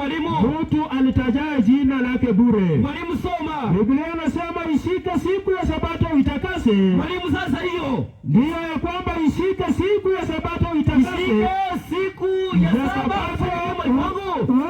mwalimu? Mtu alitajaye jina lake bure. Mwalimu soma. Biblia inasema ishike siku ya Sabato uitakase. Mwalimu sasa hiyo ndiyo ya kwamba ishike siku ya Sabato uitakase. Ishike siku ya Sabato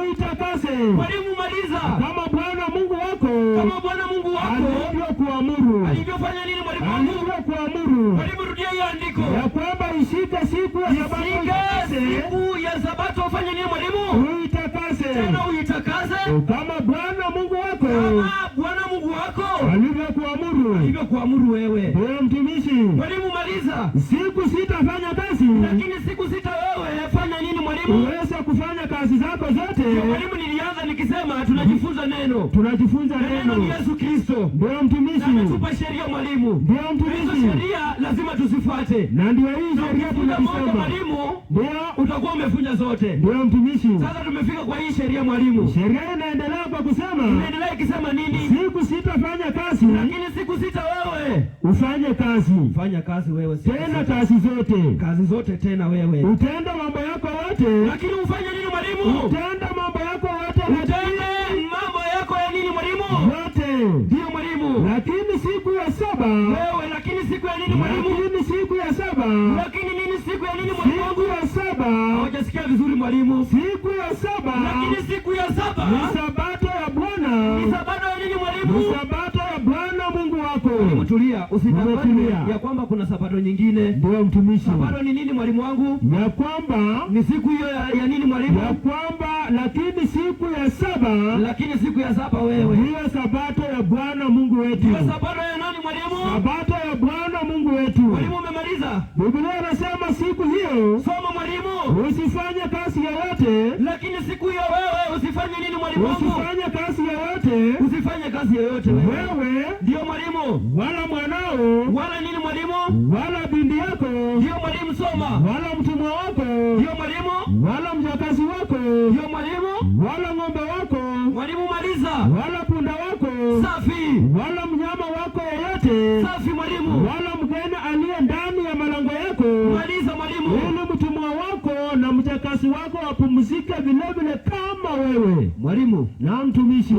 uitakase. Mwalimu maliza. Kama Bwana Mungu wako. Kama Bwana Mungu wako alivyokuamuru. Alivyofanya nini mwalimu wangu? Alivyokuamuru. Mwalimu rudia hiyo andiko. Ya kwamba ishike siku ya Sabato uitakase. Siku ya Sabato ufanye nini mwalimu? Uitakase. Tena uitakase. Kama Bwana Mungu wako. Kama Bwana Mungu wako alivyokuamuru. Alivyokuamuru wewe. Wewe mtumishi. Mwalimu maliza. Siku sita fanya kazi. Lakini siku sita wewe fanya nini mwalimu? Uweze kufanya kazi zako zote. Mwalimu nilianza nikisema tunajifunza neno. Tunajifunza neno. Neno Yesu Kristo. Ndio mtumishi. Ametupa sheria mwalimu. Ndio mtumishi. Sheria lazima tuzifuate. Na ndio hii sheria tunasema. Mwalimu, ndio utakuwa umefunja zote. Ndio mtumishi. Sasa tumefika kwa hii sheria mwalimu. Sheria inaendelea kwa kusema. Inaendelea ikisema nini? Siku sita fanya kazi. Lakini siku sita wewe ufanye kazi. Fanya kazi wewe tena kazi zote. Kazi zote tena wewe. Utenda mambo yako yote. Lakini ufanye nini mwalimu? Utenda mambo yako yote. Utenda mambo yako ya nini mwalimu? Yote. Ndio mwalimu. Lakini siku ya saba. Wewe lakini siku ya nini mwalimu? Lakini siku ya saba. Lakini nini siku ya nini mwalimu? Siku ya saba. Hujasikia vizuri mwalimu. Siku ya saba. Lakini siku ya saba ni Sabato ya Bwana. Ni Sabato ya nini mwalimu? Ni Sabato ya Bwana Mungu wako. Mwalimu tulia, usidanganye ya kwamba kuna Sabato nyingine. Ndio mtumishi. Sabato ni nini mwalimu wangu? Ya kwamba ni siku hiyo ya nini mwalimu? Ya kwamba lakini siku ya saba. Lakini siku ya saba wewe. Ndiyo Sabato ya Bwana Mungu wetu. Ndiyo Sabato ya nani mwalimu? Sabato ya Bwana Mungu wetu. Mwalimu umemaliza? Biblia inasema siku hiyo. Soma mwalimu. Usifanye kazi yoyote. Lakini siku hiyo wewe usifanye nini mwalimu wangu? Usifanye kazi yoyote. Usifanye kazi yoyote wewe. Ndio mwalimu. Wala mwanao. Wala nini mwalimu? Wala binti yako. Ndio mwalimu soma. Wala mtumwa wako. Ndio mwalimu. Wala mjakazi wako. Ndio mwalimu. Wala ng'ombe wako. Mwalimu maliza. Wala punda wako. Safi. Wala mnyama wako yeyote. Safi mwalimu. Wala mgeni aliye ndani ya malango yako. Maliza mwalimu. Ili mtumwa wako na mjakazi wako wapumzike vile vile kama wewe. Mwalimu. Na mtumishi.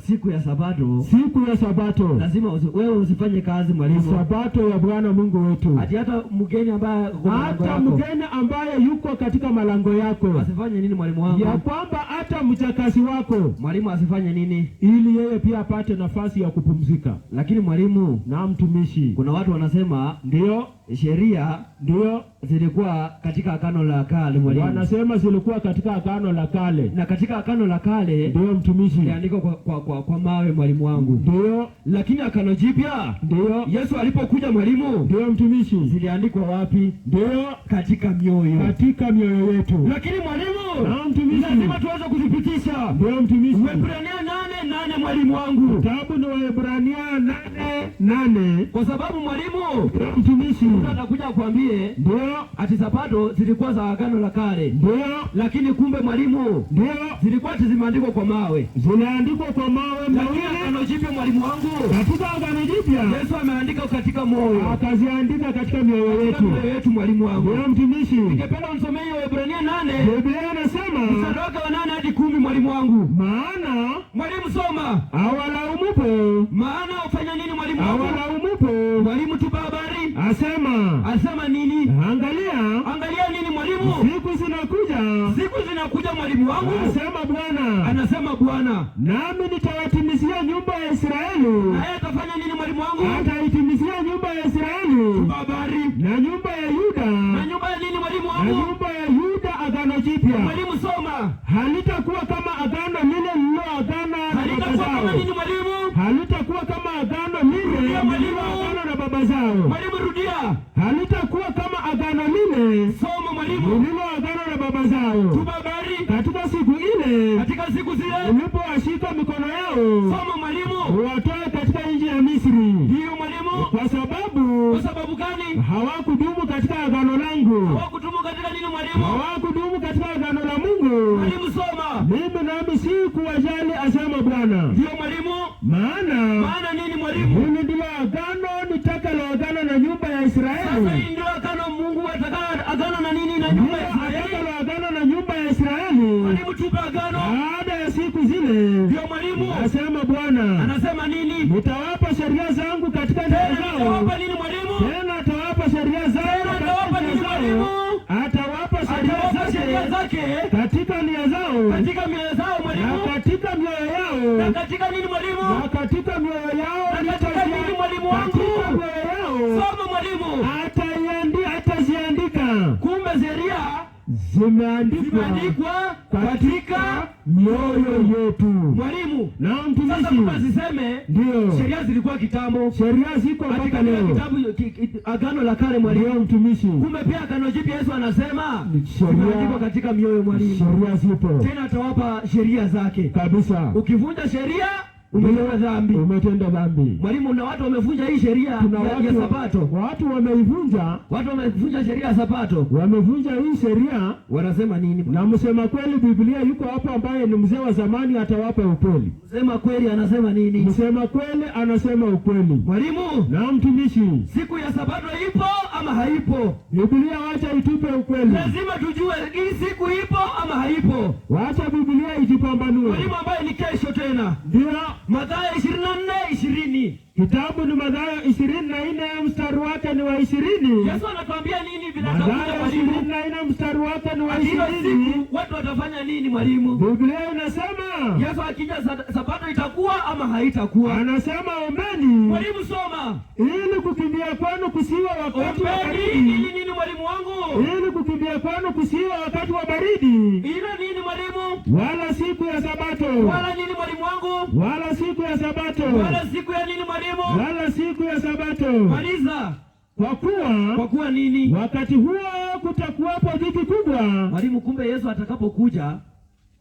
Siku ya Sabato. Siku ya Sabato. Lazima wewe usifanye kazi mwalimu. Sabato ya Bwana Mungu wetu. Hata mgeni ambaye yuko katika malango yako. Asifanye nini mwalimu wangu? Ya kwamba hata mjakazi wako. Mwalimu asifanye nini? Ili yeye pia apate nafasi ya kupumzika. Lakini mwalimu. Na mtumishi. Kuna watu wanasema. Ndio. Sheria. Ndio. Zilikuwa katika Agano la Kale mwalimu. Wanasema zilikuwa katika Agano la Kale. Na katika Agano la Kale. Ndio mtumishi. Iliandikwa kwa mawe mwalimu wangu. Ndio. Lakini Agano Jipya. Ndio. Yesu alipokuja mwalimu. Ndio mtumishi. Ziliandikwa wapi? Ndio. Katika mioyo. Katika mioyo yetu. Lakini mwalimu. Na mtumishi. Lazima tuweze kuzipitisha. Ndio mtumishi. Waebrania 8:8 mwalimu wangu. Kitabu ni Waebrania 8:8. Kwa sababu mwalimu. Mtumishi. Atakuja kuambie. Ndio. Ati Sabato zilikuwa za Agano la Kale. Ndio. Lakini kumbe mwalimu. Ndio. Zilikuwa zimeandikwa kwa mawe. Ziliandikwa kwa mawe. Lakini Agano Jipya mwalimu wangu. Katika Agano Jipya. Yesu ameandika katika moyo. Akaziandika katika mioyo yetu. Mioyo yetu mwalimu wangu. Ndio mtumishi. Ningependa unisomee Waebrania 8. Biblia inasema. Mstari wa 8 hadi 10 mwalimu wangu. Maana. Mwalimu soma. Awalaumupo. Maana ufanya nini mwalimu wangu? Awalaumupo. Mwalimu tupa habari. Asema nini? Angalia nini mwalimu? Siku zinakuja mwalimu wangu. Anasema Bwana. Nami nitawatimizia nyumba ya Israeli. Naye atafanya nini mwalimu wangu? Ataitimizia nyumba ya Israeli. Habari. Na nyumba ya Yuda. Na nyumba ya nini mwalimu wangu? Na nyumba ya Yuda agano jipya. Mwalimu soma. Halitakuwa kama agano lile lililoagana na baba zao. Halitakuwa kama nini mwalimu? Halitakuwa kama agano lile lililoagana na baba zao. Mwalimu rudia. Halitakuwa kama agano lile. Soma mwalimu. Lililoagana na baba zao. Tubabari. Katika siku ile. Katika siku zile. Ulipowashika mikono yao. Soma mwalimu. Watoe katika nchi ya Misri. Ndio mwalimu. Kwa sababu gani? Hawakudumu katika agano langu. Hawakudumu katika nini mwalimu? Hawakudumu katika agano la Mungu. Mwalimu soma. Mimi nami si kuwajali asema Bwana. Ndio mwalimu. Maana nini mwalimu? Hili ndilo agano nitakaloagana na nyumba ya Israeli. Sasa hii ndio agano Mungu atakalo agano na nini na nyumba ya Israeli? Atakalo agano na nyumba ya Israeli. Mwalimu, tupe agano. Baada ya siku zile, ndio mwalimu, anasema Bwana, anasema nini? Nitawapa sheria zangu katika njia zao. Atawapa nini mwalimu? Tena atawapa sheria zao atawapa nini mwalimu? Atawapa sheria zake katika nia zao, katika mioyo zao mwalimu, na katika mioyo yao, na katika nini mwalimu? Na katika mioyo yao, na katika nini mwalimu wangu? Katika mioyo yao. Soma mwalimu. Ataziandika. Kumbe sheria zimeandikwa katika mioyo yetu mwalimu. Na mtumishi, sasa tukaziseme ndio sheria zilikuwa kitambo, sheria ziko mpaka leo, kitabu agano la kale mwalimu. Ndio mtumishi, kumbe pia agano jipya Yesu anasema sheria katika mioyo mwalimu. Sheria zipo, tena atawapa sheria zake kabisa. Ukivunja sheria umetenda dhambi, umetenda dhambi mwalimu. Na watu wamevunja hii sheria ya Sabato, watu wamevunja sheria ya Sabato, wamevunja hii sheria. Wanasema nini? Na msema kweli Biblia yuko hapo, ambaye ni mzee wa zamani, atawapa ukweli. Msema kweli anasema nini? Msema kweli anasema ukweli mwalimu. Na mtumishi, siku ya Sabato ipo ama haipo? Biblia wacha itupe ukweli, lazima tujue hii siku ipo ama haipo. Wacha Biblia itipambanue mwalimu, ambaye ni kesho tena. Ndio Mathayo 24:20. Kitabu ni Mathayo 24 mstari wake ni wa 20. Yesu anatuambia nini bila tabu? Mathayo 24 mstari wake ni wa 20. Watu watafanya nini mwalimu? Biblia inasema Yesu akija Sabato itakuwa ama haitakuwa? Anasema ombeni. Mwalimu soma. Ili kukimbia kwenu kusiwa wakati wa baridi. Ili nini mwalimu wangu? Ili kukimbia kwenu kusiwa wakati wa baridi. Ile nini mwalimu? Wala siku ya Sabato. Wala nini mwalimu wangu? Wala siku ya Sabato. Wala siku ya nini mwalimu? Wala siku ya Sabato. Maliza. Kwa kuwa nini? Wakati huo kutakuwapo dhiki kubwa. Mwalimu, kumbe Yesu atakapokuja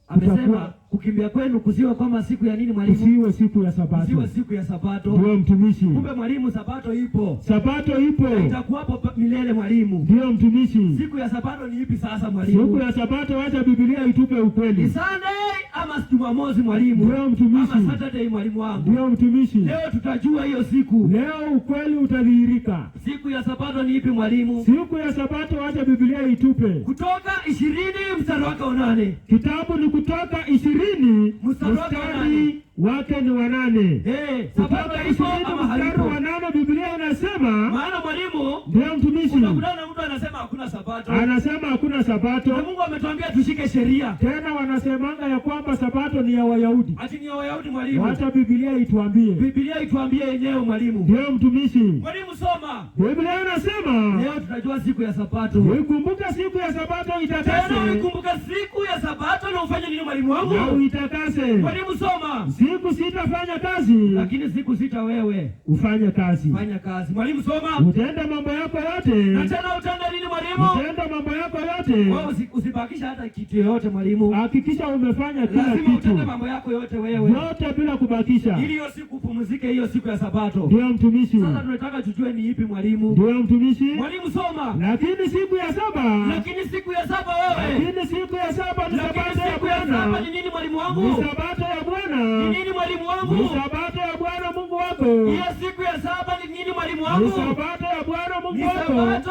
amesema kukimbia kwenu kusiwe kama siku ya nini mwalimu? Kusiwe siku ya Sabato. Kusiwe siku ya Sabato. Ndio mtumishi. Kumbe mwalimu, Sabato ipo. Sabato ipo. Itakuwapo milele mwalimu. Ndio mtumishi. Siku ya Sabato ni ipi sasa mwalimu? Siku ya Sabato wacha Biblia itupe ukweli. Ni Sunday ama Jumamosi mwalimu? Ndio mtumishi. Ama Saturday mwalimu wangu? Ndio mtumishi. Leo tutajua hiyo siku. Leo ukweli utadhihirika. Siku ya Sabato ni ipi mwalimu? Siku ya Sabato wacha Biblia itupe. Kutoka 20 mstari wake wa 8. Kitabu ni Kutoka 20 mstari wake ni wa 8. Sabato ipo ama haipo? Mstari wa 8 Biblia inasema, maana mwalimu, ndio mtumishi, unakutana mtu anasema hakuna Sabato. Anasema hakuna Sabato. Na Mungu ametuambia tushike sheria. Tena wanasemanga ya kwamba Sabato ni ya Wayahudi. Ati ni ya Wayahudi mwalimu? Wacha Biblia ituambie. Biblia ituambie yenyewe mwalimu. Ndio mtumishi. Mwalimu soma. Biblia inasema, leo tutajua siku ya Sabato. Ukumbuka siku ya Sabato itakase. Tena ukumbuka siku ya Sabato na ufanye nini mwalimu wangu? Na uitakase. Mwalimu soma. Siku sitafanya kazi, lakini siku sita wewe ufanye kazi. Fanya kazi. Mwalimu soma. Utenda mambo yako yote. Na tena utenda nini mwalimu? Utenda mambo yako yote. Wewe usibakisha hata kitu yote mwalimu. Hakikisha umefanya kila kitu. Lazima utende mambo yako yote wewe. Yote bila kubakisha. Ili hiyo siku upumzike, hiyo siku ya Sabato. Ndio mtumishi. Sasa tunataka tujue ni ipi mwalimu? Ndio mtumishi. Mwalimu soma. Lakini siku ya saba. Lakini siku ya saba wewe. Lakini siku ya saba ni Sabato ya Bwana. Saba ni nini mwalimu wangu? Ni Sabato ya Bwana. Ni nini mwalimu wangu? Ni Sabato ya Bwana Mungu wako. Hiyo siku ya saba ni nini mwalimu wangu? Ni Sabato ya Bwana Mungu wako. Ni Sabato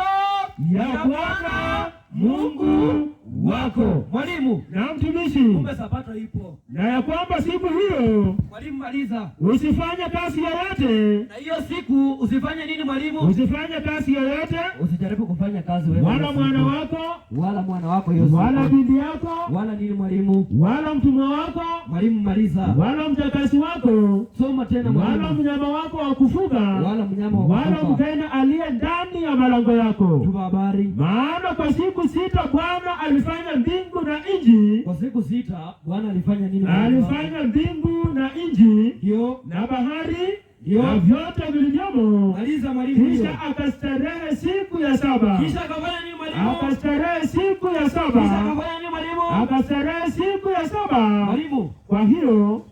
ya Bwana Mungu wako mwalimu. Na mtumishi, kumbe Sabato ipo. Na ya kwamba siku hiyo mwalimu, maliza, usifanye kazi yoyote. Na hiyo siku usifanye nini mwalimu? Usifanye kazi yoyote. Usijaribu kufanya kazi wewe, wala mwana wako hiyo siku, wala bibi yako, wala nini mwalimu, wala mtumwa wako. Mwalimu maliza. Wala mjakazi wako. Soma tena mwalimu. Wala mnyama wako wa kufuga, wala mnyama wa kufuga, wala mgeni aliye ndani ya malango yako. Tuba habari. Maana kwa siku sita Bwana alifanya mbingu na nchi. Kwa siku sita Bwana alifanya nini? Alifanya mbingu na nchi, ndio, na bahari, ndio, na vyote vilivyomo. Maliza mwalimu. Kisha akastarehe siku ya saba. Kisha akafanya nini mwalimu? Akastarehe siku ya saba. Kisha akafanya nini mwalimu? Akastarehe siku ya saba. Mwalimu, kwa hiyo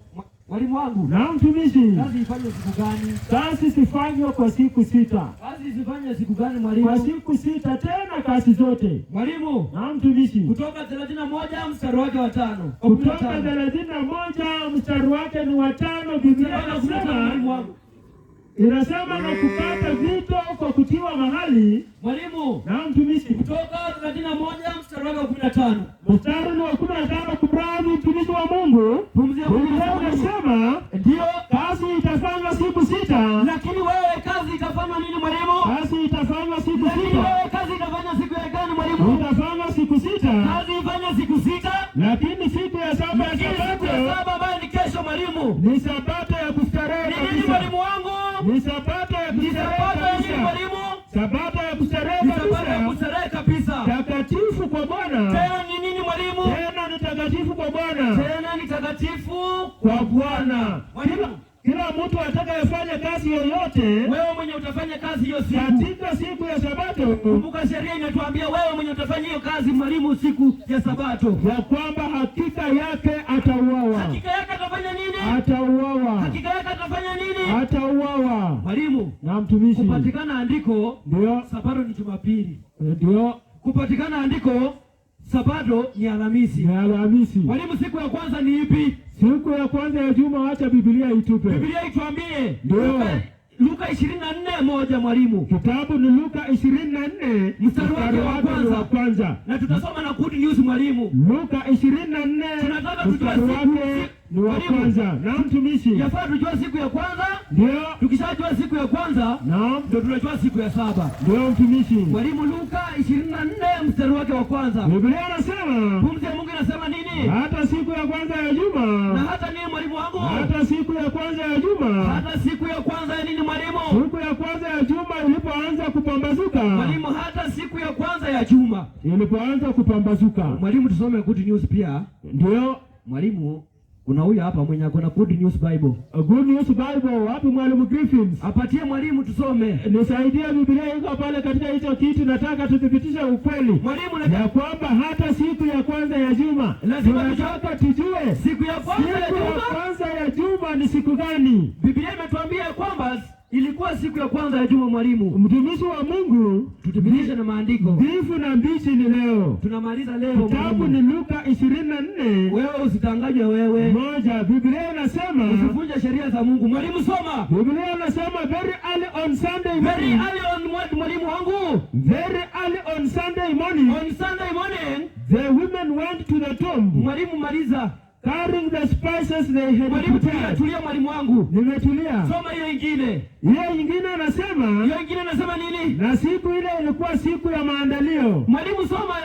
mwalimu wangu, na mtumishi, kazi ifanywe siku gani? Kazi sifanywe kwa siku sita. Kazi sifanywe siku gani mwalimu? Kwa siku sita, tena kazi zote mwalimu. Na mtumishi, Kutoka 31 mstari wake wa 5. Kutoka 31 mstari wake ni wa 5. Biblia inasema mwalimu wangu, inasema na kukata vito kwa kutiwa mahali. Mwalimu, na mtumishi, Kutoka 31 mstari wa 15. Mstari wa 15, kumradhi mtumishi wa Mungu. Biblia inasema ndio kazi itafanywa siku 6. Lakini wewe kazi itafanywa nini mwalimu? Kazi itafanywa siku 6. Lakini wewe kazi itafanywa siku ya gani mwalimu? Itafanywa siku 6. Kazi ifanywa siku 6. Lakini siku ya 7 ya Sabato ambayo ni kesho mwalimu, ni Sabato ya kustarehe kabisa. Ni nini mwalimu wangu? Ni Sabato ya kustarehe kabisa. Mwalimu, Sabato ya kustarehe kabisa. Takatifu kwa Bwana. Tena ni nini mwalimu? Tena ni takatifu kwa Bwana. Tena ni takatifu kwa Bwana. Kila mtu atakayefanya kazi yoyote, wewe mwenye utafanya kazi hiyo siku katika siku ya Sabato, kumbuka sheria inatuambia wewe mwenye utafanya hiyo kazi mwalimu siku ya Sabato, ya kwamba hakika yake atauawa. Hakika yake atafanya nini? Atauawa. Hakika yake atafanya nini? Atauawa. Mwalimu, na mtumishi, kupatikana andiko ndio Sabato ni Jumapili. Ndio kupatikana andiko Sabato ni Alhamisi. Ni Alhamisi. Mwalimu, siku ya kwanza ni ipi? Siku ya kwanza ya juma, acha Biblia itupe. Biblia ituambie. Ndio. Luka 24:1 mwalimu. Kitabu ni Luka 24 mstari wa kwanza. Na tutasoma na Good News mwalimu. Luka 24 tunataka tujue ni wa kwanza. Na mtumishi, yafaa tujue siku ya kwanza. Ndio. Tukishajua siku ya kwanza, ndio tunajua siku ya 7. Ndio mtumishi. Mwalimu, Luka 24 mstari wake wa kwanza. Biblia inasema, pumzi ya Mungu inasema nini? Hata siku ya kwanza ya juma. Na hata nini mwalimu wangu? Hata siku ya kwanza ya juma. Hata siku ya kwanza ya nini mwalimu? Siku ya kwanza ya juma ilipoanza kupambazuka. Mwalimu, hata siku ya kwanza ya juma ilipoanza kupambazuka. Mwalimu, tusome Good News pia. Ndio. Mwalimu, kuna huyu hapa mwenye akona Good News Bible. Good News Bible, wapi mwalimu Griffins? Apatie mwalimu tusome. Nisaidie, Biblia iko pale katika hicho kitu, nataka tuthibitishe ukweli. Mwalimu, ya kwamba hata siku ya kwanza ya juma. Lazima tujue siku ya kwanza ya juma ni siku gani? Biblia imetuambia kwamba ilikuwa siku ya kwanza ya juma mwalimu. Mtumishi wa Mungu, tuthibitishe na maandiko. Mbivu na mbichi ni leo. Tunamaliza leo. Kitabu ni Luka 24. Wewe usitanganywe wewe. Moja, Biblia inasema usivunje sheria za Mungu. Mwalimu, soma. Biblia inasema very early on Sunday morning. Very early on what mwalimu wangu? Very early on Sunday morning. On Sunday morning, the women went to the tomb. Mwalimu, maliza. Carrying the spices they had prepared. Tulia mwalimu wangu. Nimetulia. Soma hiyo nyingine. Hiyo nyingine anasema. Hiyo nyingine anasema nini? Na siku ile ilikuwa siku ya maandalio. Mwalimu, soma.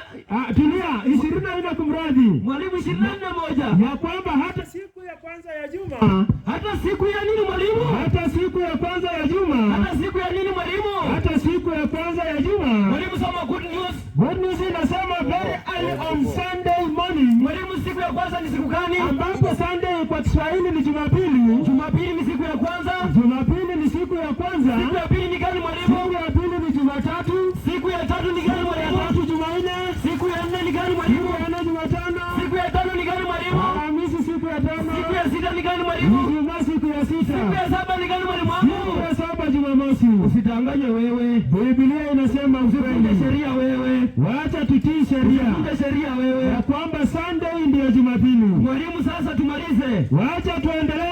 Tulia. 24 kumradhi. Mwalimu, 24:1. Ya kwamba hata siku ya kwanza ya juma. Hata siku ya nini mwalimu? Hata siku ya kwanza ya juma. Hata siku ya nini mwalimu? Hata siku ya kwanza ya juma. Mwalimu, soma Good News. Good News inasema very early on Sunday morning. Mwalimu, siku ya kwanza ni siku gani? Ambapo Sunday kwa Kiswahili ni Jumapili. Jumapili ni siku ya kwanza. Jumapili ni siku ya kwanza. Siku ya pili ni gani mwalimu? Siku ya pili ni Jumatatu. Siku ya tatu ni gani mwalimu? Siku ya tatu Jumanne. Siku ya nne ni gani mwalimu? Siku ya nne Jumatano. Siku ya tano ni gani mwalimu? Alhamisi siku ya tano. Siku ya sita ni gani mwalimu? Ijumaa siku ya sita. Siku ya saba ni gani mwalimu wangu? Siku ya saba Jumamosi. Usitanganye wewe. Biblia inasema usivunje sheria wewe. Wacha tutii sheria. Usivunje sheria wewe. Ya kwamba Sunday ndio Jumapili. Mwalimu, sasa tumalize. Wacha tuendelee